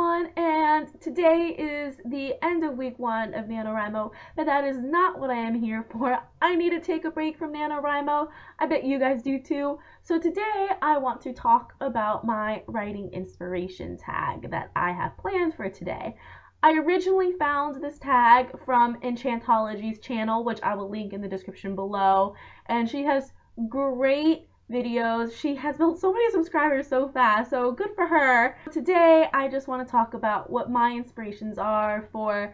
everyone, and today is the end of week 1 of NaNoWriMo, but that is not what I am here for. I need to take a break from NaNoWriMo. I bet you guys do too. So today I want to talk about my writing inspiration tag that I have planned for today. I originally found this tag from Enchantology's channel, which I will link in the description below, and she has great videos. She has built so many subscribers so fast, so good for her. Today I just want to talk about what my inspirations are for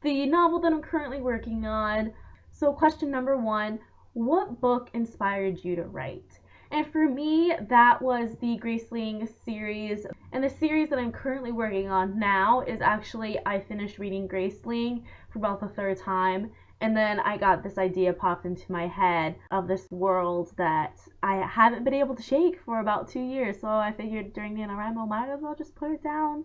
the novel that I'm currently working on. So question number 1, what book inspired you to write? And for me, that was the Graceling series. And the series that I'm currently working on now is actually, I finished reading Graceling for about the 3rd time. And then I got this idea popped into my head of this world that I haven't been able to shake for about 2 years. So I figured during NaNoWriMo, might as well just put it down.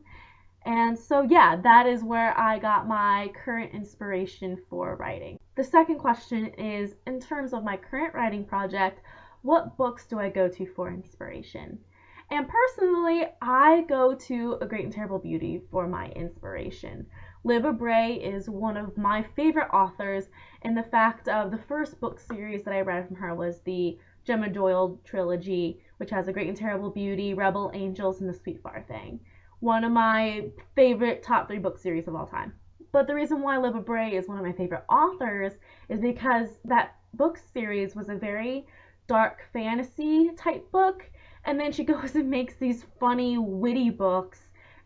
And so yeah, that is where I got my current inspiration for writing. The second question is, in terms of my current writing project, what books do I go to for inspiration? And personally, I go to A Great and Terrible Beauty for my inspiration. Libba Bray is one of my favorite authors, and the fact of the first book series that I read from her was the Gemma Doyle trilogy, which has A Great and Terrible Beauty, Rebel Angels, and The Sweet Far Thing. One of my favorite top 3 book series of all time. But the reason why Libba Bray is one of my favorite authors is because that book series was a very dark fantasy type book, and then she goes and makes these funny, witty books.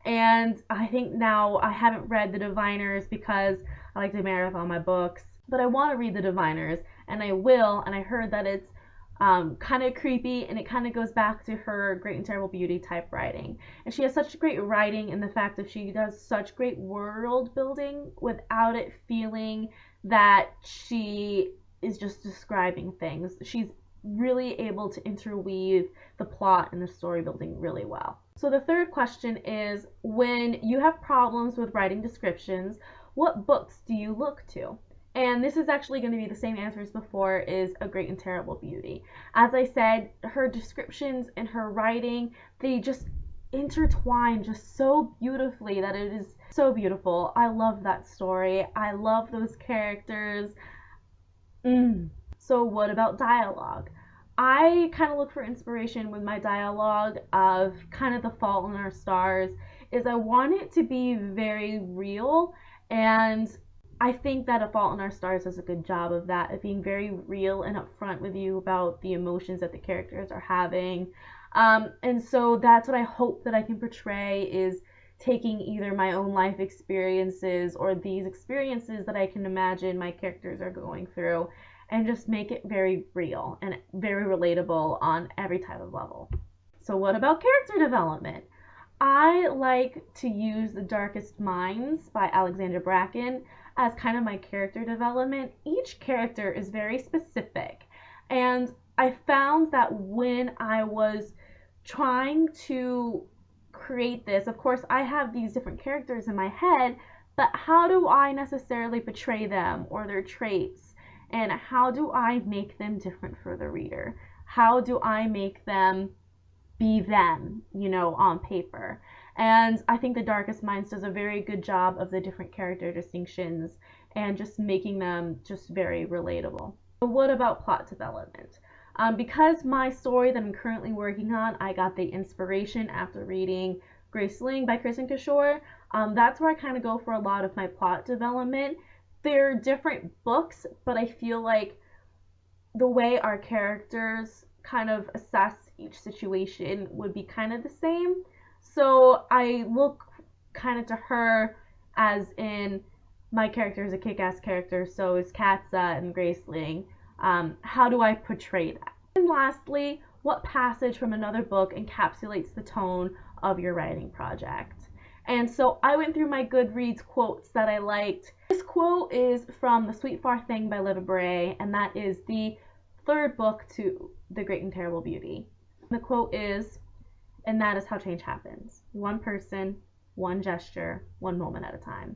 And I think now I haven't read The Diviners because I like to marathon my books, but I want to read The Diviners, and I will. And I heard that it's kind of creepy, and it kind of goes back to her Great and Terrible Beauty type writing. And she has such great writing in the fact that she does such great world building without it feeling that she is just describing things. She's really able to interweave the plot and the story building really well. So the third question is, when you have problems with writing descriptions, what books do you look to? And this is actually going to be the same answer as before, is A Great and Terrible Beauty. As I said, her descriptions and her writing, they just intertwine just so beautifully that it is so beautiful. I love that story. I love those characters. So what about dialogue? I kind of look for inspiration with my dialogue of kind of The Fault in Our Stars, is I want it to be very real, and I think that A Fault in Our Stars does a good job of that, of being very real and upfront with you about the emotions that the characters are having. And so that's what I hope that I can portray, is taking either my own life experiences or these experiences that I can imagine my characters are going through, and just make it very real and very relatable on every type of level. So what about character development? I like to use The Darkest Minds by Alexandra Bracken as kind of my character development. Each character is very specific, and I found that when I was trying to create this, of course I have these different characters in my head, but how do I necessarily portray them or their traits? And how do I make them different for the reader? How do I make them be them, you know, on paper? And I think The Darkest Minds does a very good job of the different character distinctions and just making them just very relatable. But what about plot development? Because my story that I'm currently working on, I got the inspiration after reading Graceling by Kristen Kishore. That's where I kind of go for a lot of my plot development. They're different books, but I feel like the way our characters kind of assess each situation would be kind of the same. So I look kind of to her as in, my character is a kick-ass character, so is Katza and Graceling. How do I portray that? And lastly, what passage from another book encapsulates the tone of your writing project? And so I went through my Goodreads quotes that I liked. This quote is from The Sweet Far Thing by Libba Bray, and that is the 3rd book to The Great and Terrible Beauty. The quote is, "And that is how change happens. One person, one gesture, one moment at a time."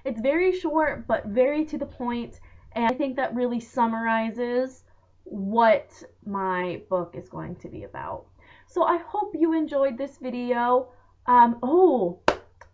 It's very short, but very to the point, and I think that really summarizes what my book is going to be about. So I hope you enjoyed this video.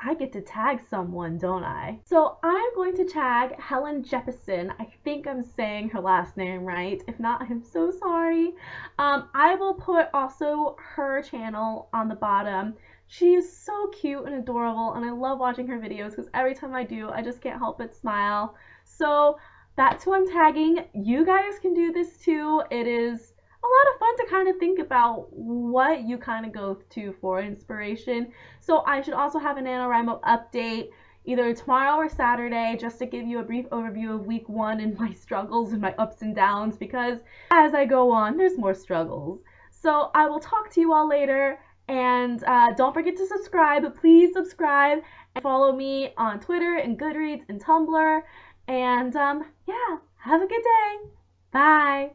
I get to tag someone, don't I? So I'm going to tag Helen Jeppesen. I think I'm saying her last name right. If not, I'm so sorry. I will put also her channel on the bottom. She is so cute and adorable, and I love watching her videos because every time I do, I just can't help but smile. So that's who I'm tagging. You guys can do this too. It is a lot of fun to kind of think about what you kind of go to for inspiration. So I should also have a NaNoWriMo update either tomorrow or Saturday just to give you a brief overview of week 1 and my struggles and my ups and downs, because as I go on, there's more struggles. So I will talk to you all later, and don't forget to subscribe. Please subscribe and follow me on Twitter and Goodreads and Tumblr. And yeah, have a good day. Bye.